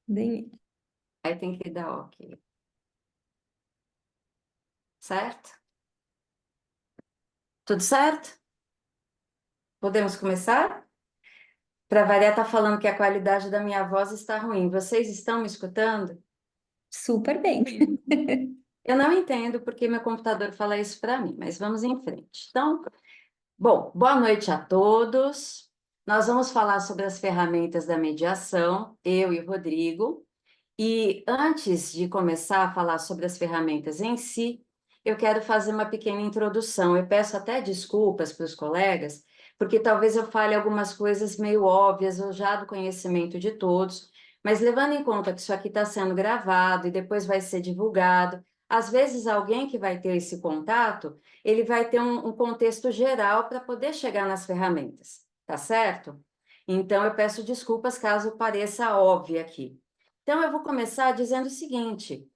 Bem, Aí tem que dar OK. Certo? Tudo certo? Podemos começar? Para variar, tá falando que a qualidade da minha voz está ruim. Vocês estão me escutando? super bem. Eu não entendo porque meu computador fala isso para mim, mas vamos em frente. Então, bom, boa noite a todos. Nós vamos falar sobre as ferramentas da mediação, eu e o Rodrigo. E antes de começar a falar sobre as ferramentas em si, eu quero fazer uma pequena introdução. Eu peço até desculpas para os colegas, porque talvez eu fale algumas coisas meio óbvias ou já do conhecimento de todos, mas levando em conta que isso aqui está sendo gravado e depois vai ser divulgado, às vezes alguém que vai ter esse contato, ele vai ter um contexto geral para poder chegar nas ferramentas, tá certo? Então eu peço desculpas caso pareça óbvio aqui. Então, eu vou começar dizendo o seguinte: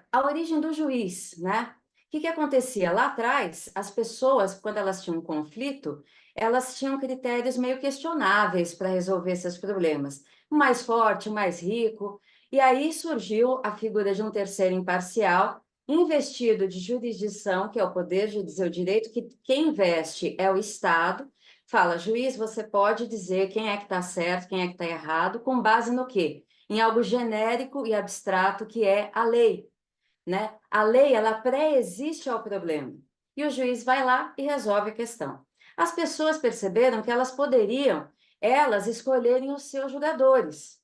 a origem do juiz, né? O que que acontecia? Lá atrás, as pessoas, quando elas tinham um conflito, elas tinham critérios meio questionáveis para resolver seus problemas. O mais forte, o mais rico. E aí surgiu a figura de um terceiro imparcial, investido de jurisdição, que é o poder de dizer o direito, que quem investe é o Estado. Fala, juiz, você pode dizer quem é que está certo, quem é que está errado, com base no quê? Em algo genérico e abstrato que é a lei, né? A lei, ela pré-existe ao problema. E o juiz vai lá e resolve a questão. As pessoas perceberam que elas poderiam, elas, escolherem os seus julgadores.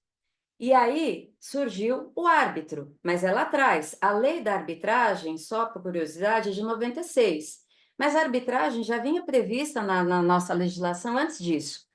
E aí surgiu o árbitro, mas é lá atrás. A lei da arbitragem, só por curiosidade, é de 96. Mas a arbitragem já vinha prevista na nossa legislação antes disso,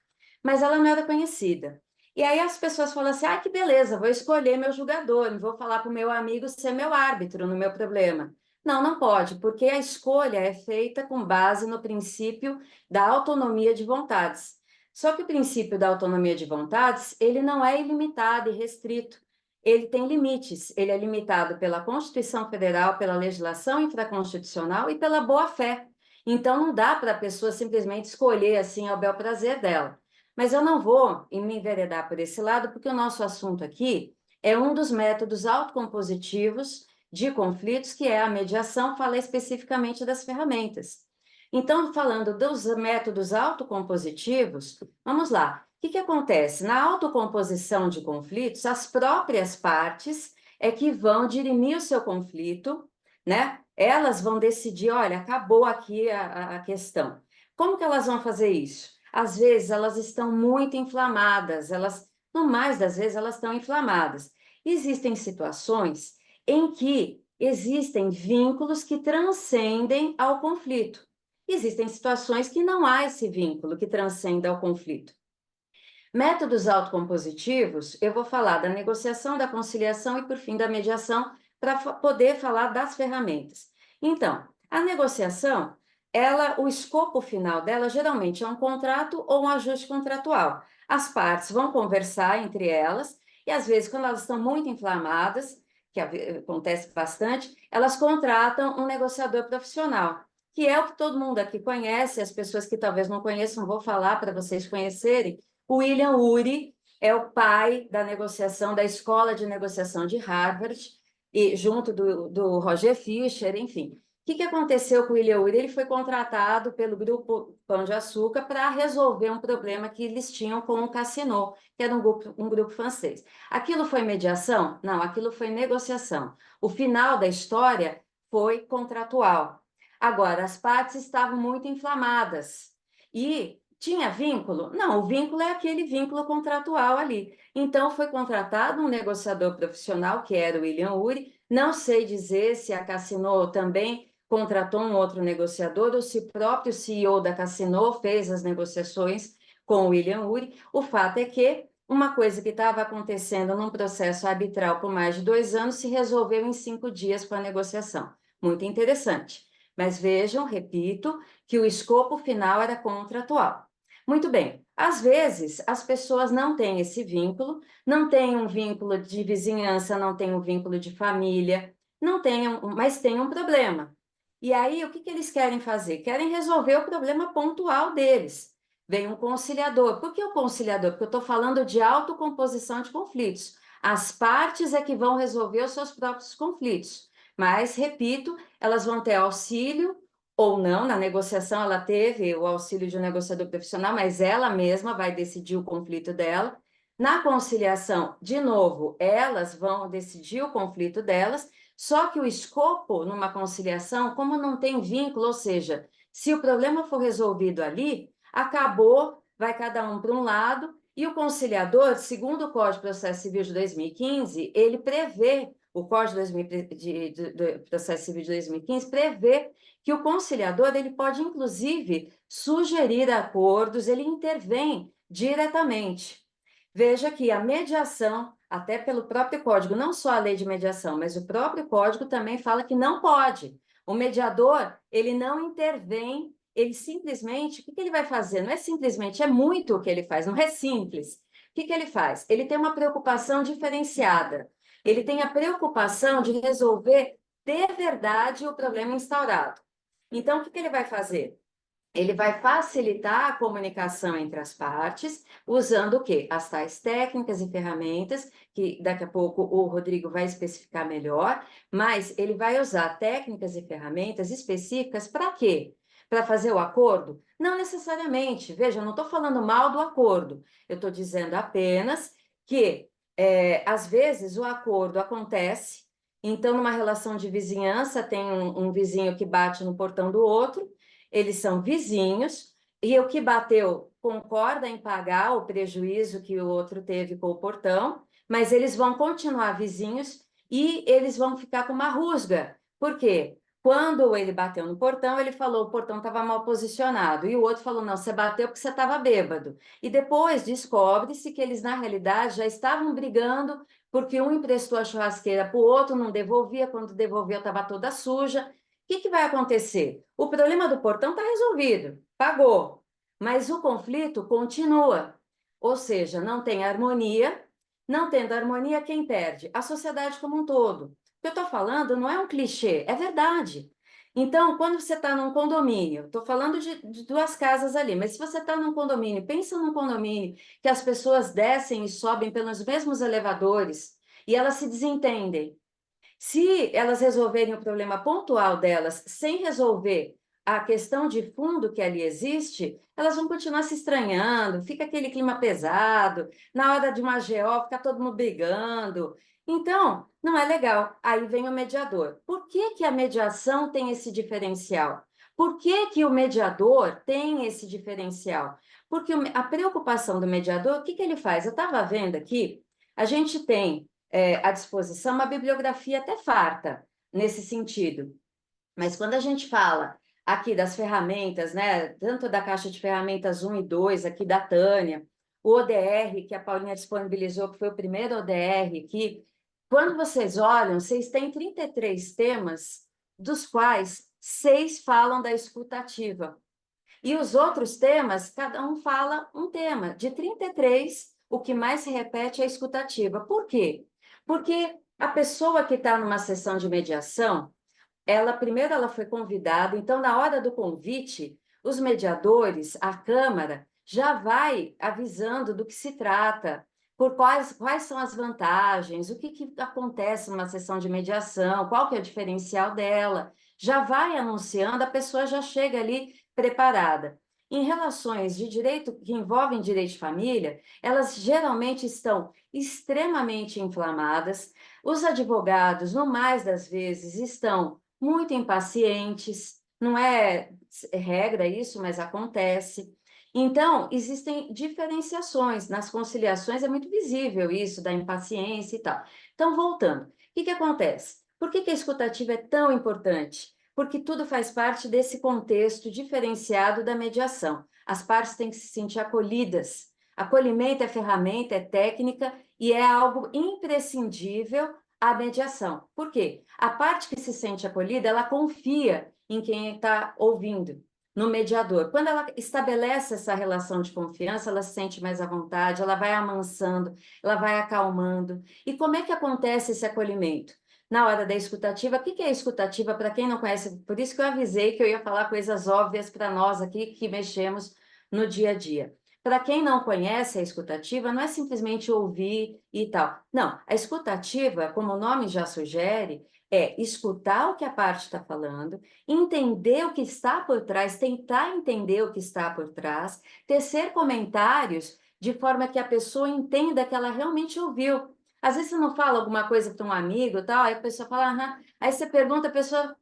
mas ela não era conhecida. E aí as pessoas falam assim: ah, que beleza, vou escolher meu julgador, vou falar para o meu amigo ser meu árbitro no meu problema. Não, não pode, porque a escolha é feita com base no princípio da autonomia de vontades. Só que o princípio da autonomia de vontades, ele não é ilimitado e restrito. Ele tem limites. Ele é limitado pela Constituição Federal, pela legislação infraconstitucional e pela boa-fé. Então, não dá para a pessoa simplesmente escolher assim ao bel prazer dela. Mas eu não vou me enveredar por esse lado, porque o nosso assunto aqui é um dos métodos autocompositivos de conflitos, que é a mediação, fala especificamente das ferramentas. Então, falando dos métodos autocompositivos, vamos lá. O que que acontece? Na autocomposição de conflitos, as próprias partes é que vão dirimir o seu conflito, né? Elas vão decidir, olha, acabou aqui a questão. Como que elas vão fazer isso? Às vezes elas estão muito inflamadas, elas, no mais das vezes, elas estão inflamadas. Existem situações em que existem vínculos que transcendem ao conflito. Existem situações que não há esse vínculo que transcenda ao conflito. Métodos autocompositivos, eu vou falar da negociação, da conciliação e, por fim, da mediação, para poder falar das ferramentas. Então, a negociação, ela, o escopo final dela geralmente é um contrato ou um ajuste contratual. As partes vão conversar entre elas e, às vezes, quando elas estão muito inflamadas, que acontece bastante, elas contratam um negociador profissional, que é o que todo mundo aqui conhece, as pessoas que talvez não conheçam, vou falar para vocês conhecerem. O William Ury é o pai da negociação, da Escola de Negociação de Harvard, e junto do Roger Fisher, enfim. O que aconteceu com o William Ury? Ele foi contratado pelo Grupo Pão de Açúcar para resolver um problema que eles tinham com o Cassino, que era um grupo francês. Aquilo foi mediação? Não, aquilo foi negociação. O final da história foi contratual. Agora, as partes estavam muito inflamadas e tinha vínculo? Não, o vínculo é aquele vínculo contratual ali. Então, foi contratado um negociador profissional, que era o William Ury. Não sei dizer se a Cassino também contratou um outro negociador ou se o próprio CEO da Cassino fez as negociações com o William Ury. O fato é que uma coisa que estava acontecendo num processo arbitral por mais de 2 anos se resolveu em 5 dias com a negociação. Muito interessante. Mas vejam, repito, que o escopo final era contratual. Muito bem. Às vezes, as pessoas não têm esse vínculo, não têm um vínculo de vizinhança, não têm um vínculo de família, não têm, mas têm um problema. E aí, o que eles querem fazer? Querem resolver o problema pontual deles. vem um conciliador. Por que o conciliador? Porque eu estou falando de autocomposição de conflitos. As partes é que vão resolver os seus próprios conflitos. Mas, repito, elas vão ter auxílio ou não. Na negociação, ela teve o auxílio de um negociador profissional, mas ela mesma vai decidir o conflito dela. Na conciliação, de novo, elas vão decidir o conflito delas, só que o escopo numa conciliação, como não tem vínculo, ou seja, se o problema for resolvido ali, acabou, vai cada um para um lado, e o conciliador, segundo o Código de Processo Civil de 2015, ele prevê, o Código de Processo Civil de 2015 prevê que o conciliador ele pode, inclusive, sugerir acordos, ele intervém diretamente. Veja que a mediação, até pelo próprio código, não só a lei de mediação, mas o próprio código também fala que não pode. O mediador, ele não intervém, ele simplesmente, o que ele vai fazer? Não é simplesmente, é muito o que ele faz, não é simples. O que ele faz? Ele tem uma preocupação diferenciada. Ele tem a preocupação de resolver de verdade o problema instaurado. Então, o que ele vai fazer? Ele vai facilitar a comunicação entre as partes, usando o quê? As tais técnicas e ferramentas, que daqui a pouco o Rodrigo vai especificar melhor, mas ele vai usar técnicas e ferramentas específicas para quê? Para fazer o acordo? Não necessariamente. Veja, eu não estou falando mal do acordo, eu estou dizendo apenas que, às vezes, o acordo acontece, então, numa relação de vizinhança, tem um vizinho que bate no portão do outro, eles são vizinhos, e o que bateu concorda em pagar o prejuízo que o outro teve com o portão, mas eles vão continuar vizinhos e eles vão ficar com uma rusga. Por quê? Quando ele bateu no portão, ele falou que o portão estava mal posicionado, e o outro falou, não, você bateu porque você estava bêbado. E depois descobre-se que eles, na realidade, já estavam brigando porque um emprestou a churrasqueira para o outro, não devolvia, quando devolveu estava toda suja, que vai acontecer? O problema do portão está resolvido, pagou, mas o conflito continua. Ou seja, não tem harmonia, não tendo harmonia, quem perde? A sociedade como um todo. O que eu estou falando não é um clichê, é verdade. Então, quando você está num condomínio, estou falando de duas casas ali, mas se você está num condomínio, pensa num condomínio que as pessoas descem e sobem pelos mesmos elevadores e elas se desentendem. Se elas resolverem o problema pontual delas sem resolver a questão de fundo que ali existe, elas vão continuar se estranhando, fica aquele clima pesado, na hora de uma GO fica todo mundo brigando. Então, não é legal. Aí vem o mediador. Por que que a mediação tem esse diferencial? Por que que o mediador tem esse diferencial? Porque a preocupação do mediador, o que que ele faz? Eu estava vendo aqui, a gente tem à disposição uma bibliografia até farta nesse sentido. Mas quando a gente fala aqui das ferramentas, né, tanto da caixa de ferramentas 1 e 2, aqui da Tânia, o ODR, que a Paulinha disponibilizou, que foi o primeiro ODR aqui, quando vocês olham, vocês têm 33 temas, dos quais 6 falam da escutativa. E os outros temas, cada um fala um tema. De 33, o que mais se repete é a escutativa. Por quê? Porque a pessoa que está numa sessão de mediação, ela primeiro ela foi convidada, então na hora do convite, os mediadores, a Câmara, já vai avisando do que se trata, por quais são as vantagens, o que acontece numa sessão de mediação, qual que é o diferencial dela, já vai anunciando, a pessoa já chega ali preparada. Em relações de direito que envolvem direito de família, elas geralmente estão extremamente inflamadas, os advogados, no mais das vezes, estão muito impacientes, não é regra isso, mas acontece. Então, existem diferenciações. Nas conciliações é muito visível isso, da impaciência e tal. Então, voltando, o que acontece? Por que a escutativa é tão importante? Porque tudo faz parte desse contexto diferenciado da mediação. As partes têm que se sentir acolhidas. Acolhimento é ferramenta, é técnica e é algo imprescindível à mediação. Por quê? A parte que se sente acolhida, ela confia em quem está ouvindo, no mediador. Quando ela estabelece essa relação de confiança, ela se sente mais à vontade, ela vai amansando, ela vai acalmando. E como é que acontece esse acolhimento? Na hora da escutativa, o que é escutativa para quem não conhece? Por isso que eu avisei que eu ia falar coisas óbvias para nós aqui que mexemos no dia a dia. Para quem não conhece a escutativa, não é simplesmente ouvir e tal. Não, a escutativa, como o nome já sugere, é escutar o que a parte está falando, entender o que está por trás, tentar entender o que está por trás, tecer comentários de forma que a pessoa entenda que ela realmente ouviu. Às vezes você não fala alguma coisa para um amigo, tal, aí a pessoa fala, aham. Aí você pergunta, a pessoa,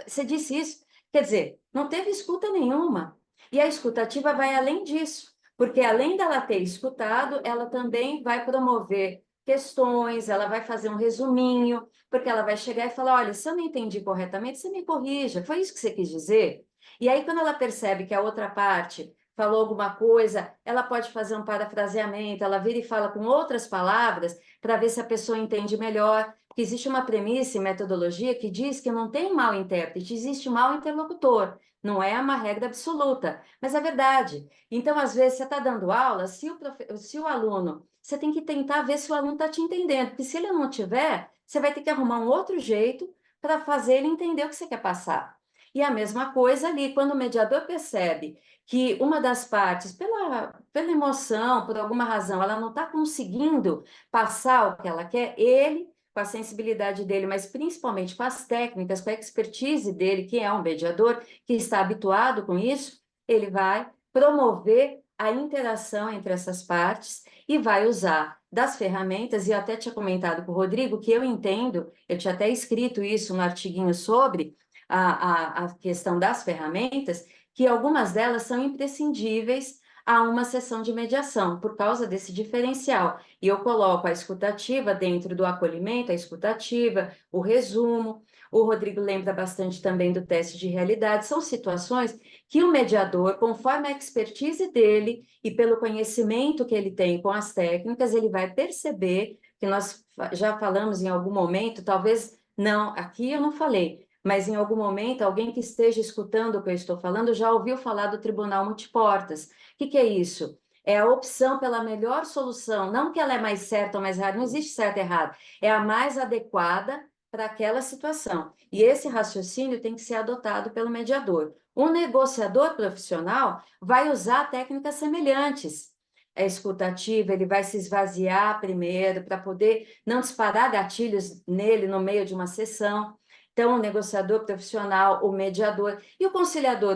você disse isso? Quer dizer, não teve escuta nenhuma. E a escutativa vai além disso, porque além dela ter escutado, ela também vai promover questões, ela vai fazer um resuminho, porque ela vai chegar e falar, olha, se eu não entendi corretamente, você me corrija, foi isso que você quis dizer? E aí, quando ela percebe que a outra parte falou alguma coisa, ela pode fazer um parafraseamento, ela vira e fala com outras palavras para ver se a pessoa entende melhor. Porque existe uma premissa em metodologia que diz que não tem mau intérprete, existe mau interlocutor. Não é uma regra absoluta, mas é verdade. Então, às vezes, você está dando aula, se o aluno, você tem que tentar ver se o aluno está te entendendo, porque se ele não tiver, você vai ter que arrumar um outro jeito para fazer ele entender o que você quer passar. E a mesma coisa ali, quando o mediador percebe que uma das partes, pela emoção, por alguma razão, ela não está conseguindo passar o que ela quer, ele, com a sensibilidade dele, mas principalmente com as técnicas, com a expertise dele, que é um mediador, que está habituado com isso, ele vai promover a interação entre essas partes e vai usar das ferramentas, e eu até tinha comentado com o Rodrigo, que eu entendo, eu tinha até escrito isso no artiguinho sobre a questão das ferramentas, que algumas delas são imprescindíveis a uma sessão de mediação, por causa desse diferencial. E eu coloco a escutativa dentro do acolhimento, a escutativa, o resumo. O Rodrigo lembra bastante também do teste de realidade. São situações que o mediador, conforme a expertise dele e pelo conhecimento que ele tem com as técnicas, ele vai perceber que nós já falamos em algum momento, talvez não, aqui eu não falei, mas em algum momento alguém que esteja escutando o que eu estou falando já ouviu falar do tribunal multiportas. O que é isso? É a opção pela melhor solução, não que ela é mais certa ou mais errada, não existe certo e errado, é a mais adequada para aquela situação. E esse raciocínio tem que ser adotado pelo mediador. O negociador profissional vai usar técnicas semelhantes. É escutativa, ele vai se esvaziar primeiro para poder não disparar gatilhos nele no meio de uma sessão. Então, o negociador profissional, o mediador e o conciliador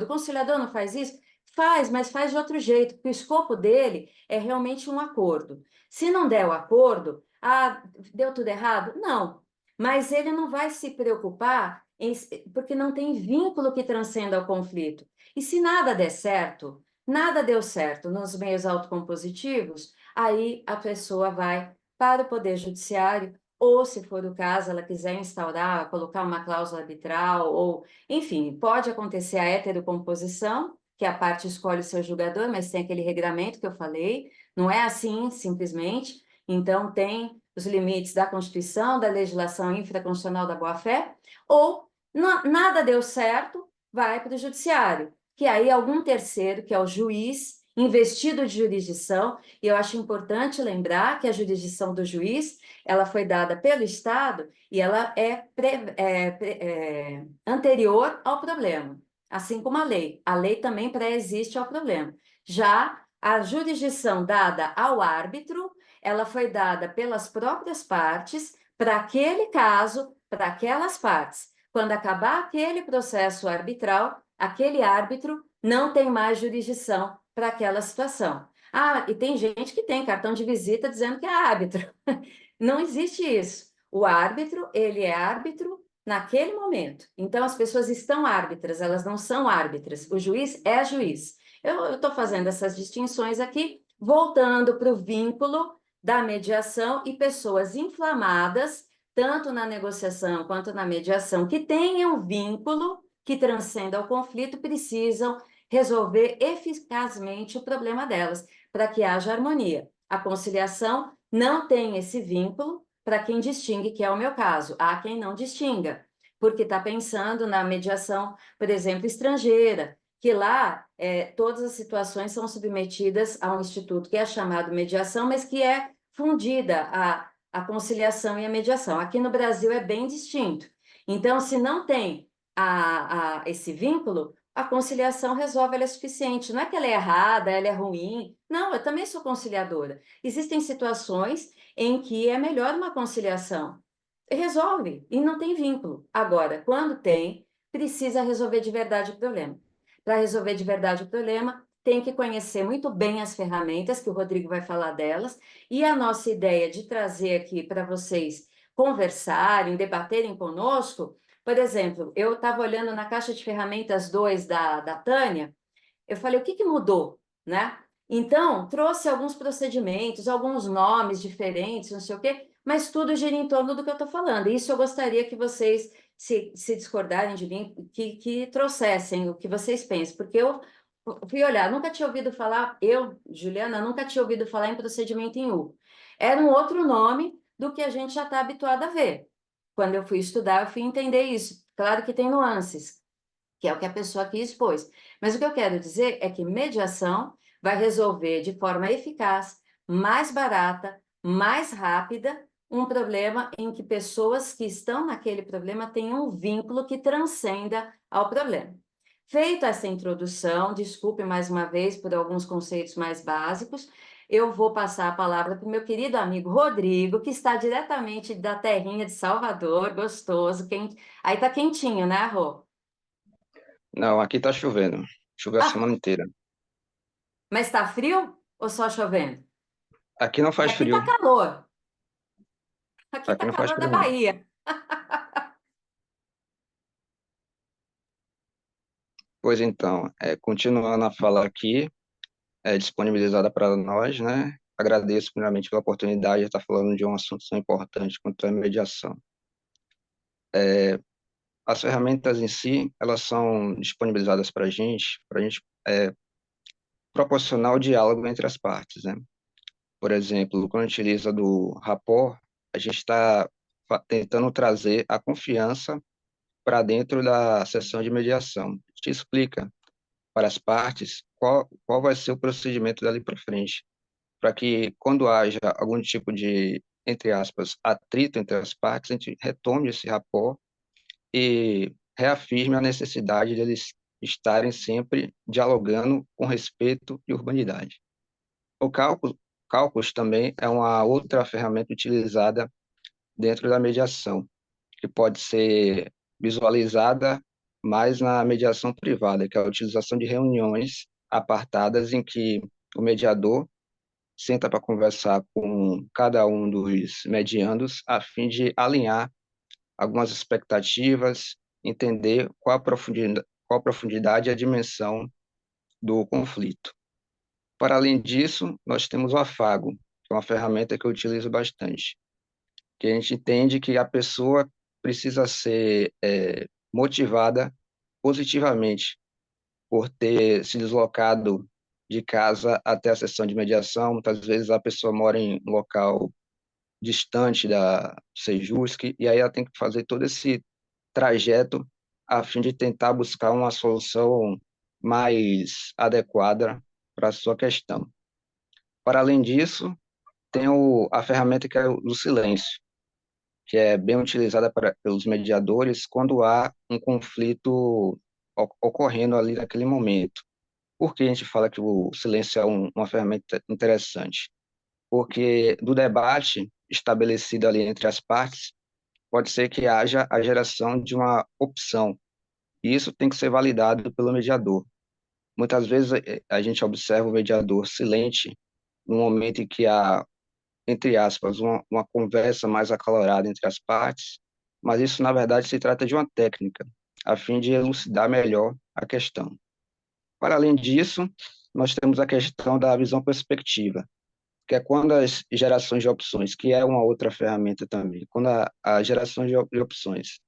não faz isso? Faz, mas faz de outro jeito, porque o escopo dele é realmente um acordo. Se não der o acordo, deu tudo errado? Não, mas ele não vai se preocupar porque não tem vínculo que transcenda o conflito. E se nada der certo, nada deu certo nos meios autocompositivos, aí a pessoa vai para o Poder Judiciário, ou, se for o caso, ela quiser instaurar, colocar uma cláusula arbitral, ou, enfim, pode acontecer a heterocomposição, que a parte escolhe o seu julgador, mas tem aquele regramento que eu falei, não é assim simplesmente, então tem os limites da Constituição, da legislação infraconstitucional da boa-fé, ou nada deu certo, vai para o judiciário, que aí algum terceiro, que é o juiz, investido de jurisdição, e eu acho importante lembrar que a jurisdição do juiz, ela foi dada pelo Estado e ela é anterior ao problema, assim como a lei. A lei também pré-existe ao problema. Já a jurisdição dada ao árbitro, ela foi dada pelas próprias partes para aquele caso, para aquelas partes. Quando acabar aquele processo arbitral, aquele árbitro não tem mais jurisdição para aquela situação. Ah, e tem gente que tem cartão de visita dizendo que é árbitro. Não existe isso. O árbitro, ele é árbitro naquele momento. Então, as pessoas estão árbitras, elas não são árbitras. O juiz é juiz. Eu estou fazendo essas distinções aqui, voltando para o vínculo da mediação e pessoas inflamadas, tanto na negociação quanto na mediação, que tenham vínculo que transcenda o conflito, precisam resolver eficazmente o problema delas, para que haja harmonia. A conciliação não tem esse vínculo para quem distingue, que é o meu caso. Há quem não distinga, porque está pensando na mediação, por exemplo, estrangeira, que lá todas as situações são submetidas a um instituto que é chamado mediação, mas que é fundida a conciliação e a mediação. Aqui no Brasil é bem distinto. Então, se não tem esse vínculo, a conciliação resolve, ela é suficiente. Não é que ela é errada, ela é ruim. Não, eu também sou conciliadora. Existem situações em que é melhor uma conciliação. Resolve e não tem vínculo. Agora, quando tem, precisa resolver de verdade o problema. Para resolver de verdade o problema, tem que conhecer muito bem as ferramentas, que o Rodrigo vai falar delas, e a nossa ideia de trazer aqui para vocês conversarem, debaterem conosco. Por exemplo, eu estava olhando na caixa de ferramentas 2 da Tânia, eu falei, o que que mudou, né? Então, trouxe alguns procedimentos, alguns nomes diferentes, não sei o quê, mas tudo gira em torno do que eu estou falando. Isso eu gostaria que vocês, se discordarem de mim, que trouxessem o que vocês pensam, porque eu fui olhar, nunca tinha ouvido falar, eu, Juliana, nunca tinha ouvido falar em procedimento em U. Era um outro nome do que a gente já está habituado a ver. Quando eu fui estudar, eu fui entender isso. Claro que tem nuances, que é o que a pessoa aqui expôs. Mas o que eu quero dizer é que mediação vai resolver de forma eficaz, mais barata, mais rápida, um problema em que pessoas que estão naquele problema tenham um vínculo que transcenda ao problema. Feita essa introdução, desculpe mais uma vez por alguns conceitos mais básicos, eu vou passar a palavra para o meu querido amigo Rodrigo, que está diretamente da terrinha de Salvador, gostoso, quente. Aí tá quentinho, né, Rô? Não, aqui tá chovendo. Choveu a semana Ah, inteira. mas está frio ou só chovendo? Aqui não E faz aqui frio. tá calor. Aqui Aqui tá não faz calor da frio, não. Bahia. Pois então, continuando a fala aqui, disponibilizada para nós, né? Agradeço primeiramente pela oportunidade de estar falando de um assunto tão importante quanto a mediação. As ferramentas em si, elas são disponibilizadas para a gente proporcionar o diálogo entre as partes, né? Por exemplo, quando a gente utiliza do rapport, a gente está tentando trazer a confiança para dentro da sessão de mediação. Te explica para as partes qual vai ser o procedimento dali para frente, para que quando haja algum tipo de, entre aspas, atrito entre as partes, a gente retome esse rapport e reafirme a necessidade deles estarem sempre dialogando com respeito e urbanidade. O cálculos também é uma outra ferramenta utilizada dentro da mediação, que pode ser visualizada mais na mediação privada, que é a utilização de reuniões apartadas em que o mediador senta para conversar com cada um dos mediandos a fim de alinhar algumas expectativas, entender qual a profundidade e a dimensão do conflito. Para além disso, nós temos o afago, que é uma ferramenta que eu utilizo bastante, que a gente entende que a pessoa precisa ser motivada positivamente por ter se deslocado de casa até a sessão de mediação. Muitas vezes a pessoa mora em um local distante da Sejusc, e aí ela tem que fazer todo esse trajeto a fim de tentar buscar uma solução mais adequada para a sua questão. Para além disso, tem a ferramenta que é o do silêncio, que é bem utilizada pelos mediadores quando há um conflito ocorrendo ali naquele momento. Por que a gente fala que o silêncio é uma ferramenta interessante? Porque do debate estabelecido ali entre as partes, pode ser que haja a geração de uma opção, e isso tem que ser validado pelo mediador. Muitas vezes a gente observa o mediador silente no momento em que há, entre aspas, uma conversa mais acalorada entre as partes, mas isso, na verdade, se trata de uma técnica, a fim de elucidar melhor a questão. Para além disso, nós temos a questão da visão perspectiva, que é quando as gerações de opções, que é uma outra ferramenta também, quando a geração de opções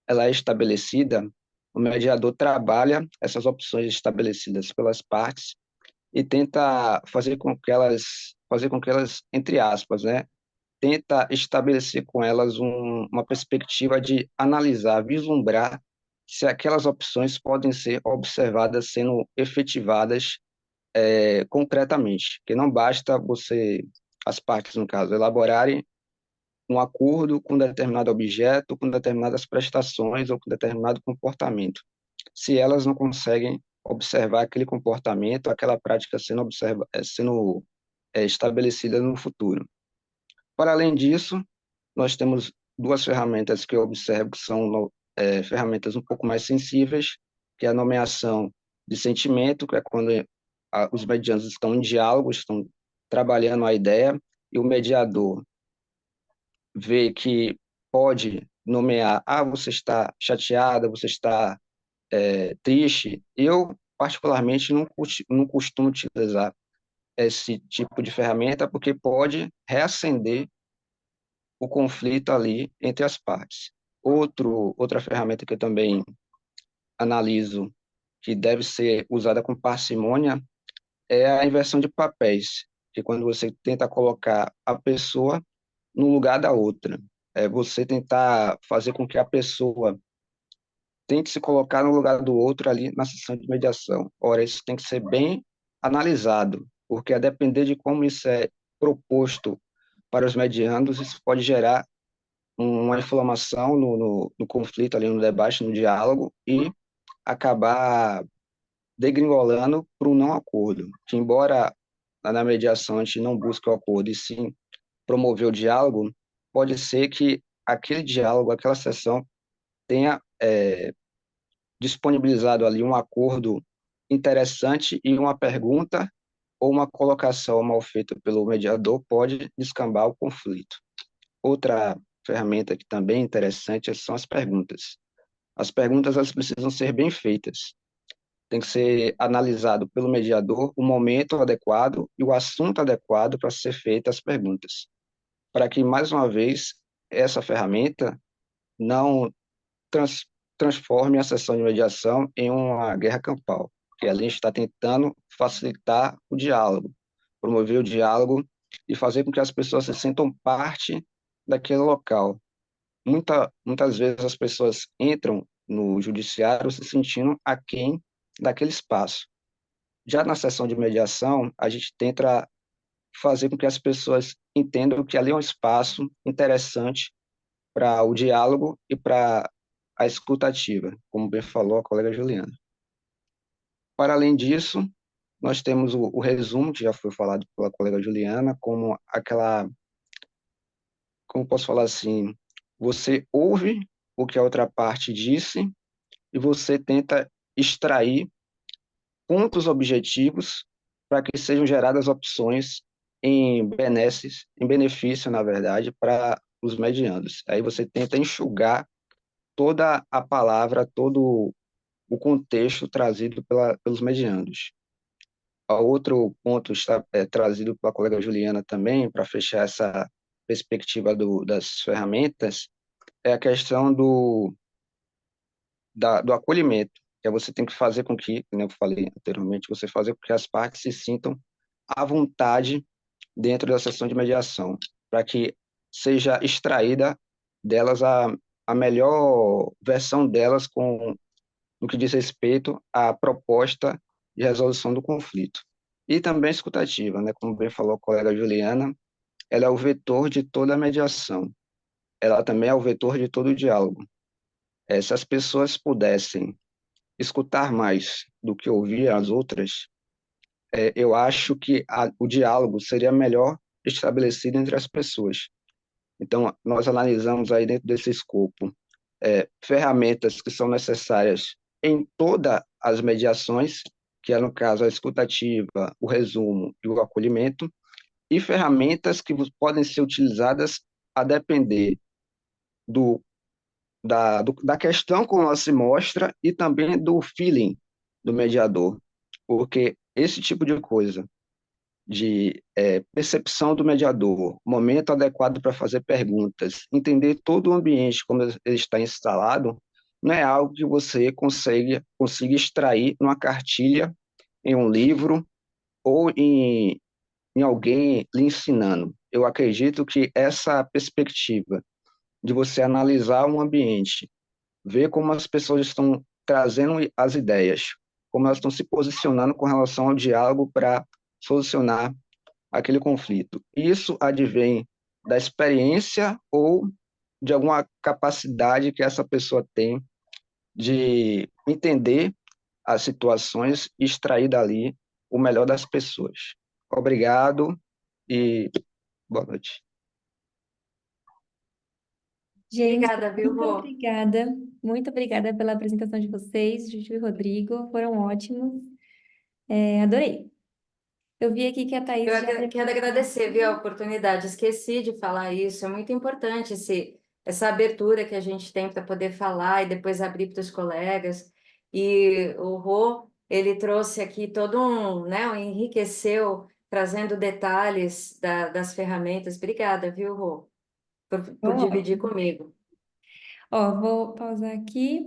ela é estabelecida, o mediador trabalha essas opções estabelecidas pelas partes e tenta fazer com que elas, entre aspas, né, tenta estabelecer com elas uma perspectiva de analisar, vislumbrar se aquelas opções podem ser observadas sendo efetivadas concretamente, que não basta as partes, no caso, elaborarem um acordo com determinado objeto, com determinadas prestações ou com determinado comportamento. se elas não conseguem observar aquele comportamento, aquela prática sendo estabelecida no futuro. Para além disso, nós temos duas ferramentas que eu observo que são ferramentas um pouco mais sensíveis, que é a nomeação de sentimento, que é quando os medianos estão em diálogo, estão trabalhando a ideia, e o mediador vê que pode nomear, você está chateada, você está triste. Eu, particularmente, não costumo utilizar esse tipo de ferramenta, porque pode reacender o conflito ali entre as partes. Outra ferramenta que eu também analiso, que deve ser usada com parcimônia, é a inversão de papéis, que quando você tenta colocar a pessoa no lugar da outra, é você tentar fazer com que a pessoa tente se colocar no lugar do outro ali na sessão de mediação. Ora, isso tem que ser bem analisado, porque a depender de como isso é proposto para os mediandos, isso pode gerar uma inflamação no conflito ali, no debate, no diálogo, e acabar degringolando para um não acordo, que embora na mediação a gente não busque o acordo e sim promover o diálogo, pode ser que aquele diálogo, aquela sessão tenha disponibilizado ali um acordo interessante e uma pergunta ou uma colocação mal feita pelo mediador pode descambar o conflito. Outra ferramenta que também é interessante são as perguntas. As perguntas elas precisam ser bem feitas. Tem que ser analisado pelo mediador o momento adequado e o assunto adequado para ser feitas as perguntas, para que, mais uma vez, essa ferramenta não trans, transforme a sessão de mediação em uma guerra campal, porque a gente está tentando facilitar o diálogo, promover o diálogo e fazer com que as pessoas se sintam parte daquele local. Muitas vezes as pessoas entram no judiciário se sentindo aquém daquele espaço. Já na sessão de mediação, a gente tenta fazer com que as pessoas entendam que ali é um espaço interessante para o diálogo e para a escutativa, como bem falou a colega Juliana. Para além disso, nós temos o resumo, que já foi falado pela colega Juliana, como aquela, como posso falar assim, você ouve o que a outra parte disse e você tenta extrair pontos objetivos para que sejam geradas opções em benefício, na verdade, para os medianos. Aí você tenta enxugar toda a palavra, todo o contexto trazido pelos medianos. O outro ponto está trazido pela colega Juliana também, para fechar essa perspectiva das ferramentas, é a questão do acolhimento, que é você tem que fazer com que, como eu falei anteriormente, você fazer com que as partes se sintam à vontade dentro da sessão de mediação, para que seja extraída delas a melhor versão delas no que diz respeito à proposta de resolução do conflito. E também escutativa, né? Como bem falou a colega Juliana, ela é o vetor de toda a mediação. Ela também é o vetor de todo o diálogo. Se as pessoas pudessem escutar mais do que ouvir as outras, eu acho que o diálogo seria melhor estabelecido entre as pessoas. Então, nós analisamos aí dentro desse escopo ferramentas que são necessárias em todas as mediações, que é, no caso, a escutativa, o resumo e o acolhimento, e ferramentas que podem ser utilizadas a depender do, da questão como ela se mostra e também do feeling do mediador, porque esse tipo de coisa, de percepção do mediador, momento adequado para fazer perguntas, entender todo o ambiente como ele está instalado, não é algo que você consiga extrair numa cartilha, em um livro ou em alguém lhe ensinando. Eu acredito que essa perspectiva de você analisar um ambiente, ver como as pessoas estão trazendo as ideias, como elas estão se posicionando com relação ao diálogo para solucionar aquele conflito. Isso advém da experiência ou de alguma capacidade que essa pessoa tem de entender as situações e extrair dali o melhor das pessoas. Obrigado e boa noite. Gente, Obrigada, viu, Rô? muito obrigada pela apresentação de vocês, Juju e Rodrigo, foram ótimos. Adorei. Eu vi aqui que a Thaís já Quero levantou. agradecer, viu, a oportunidade. Esqueci de falar isso. É muito importante essa abertura que a gente tem para poder falar e depois abrir para os colegas. E o Rô, ele trouxe aqui todo enriqueceu, trazendo detalhes das ferramentas. Obrigada, viu, Rô, por Bom, dividir ótimo. comigo. Ó, vou pausar aqui.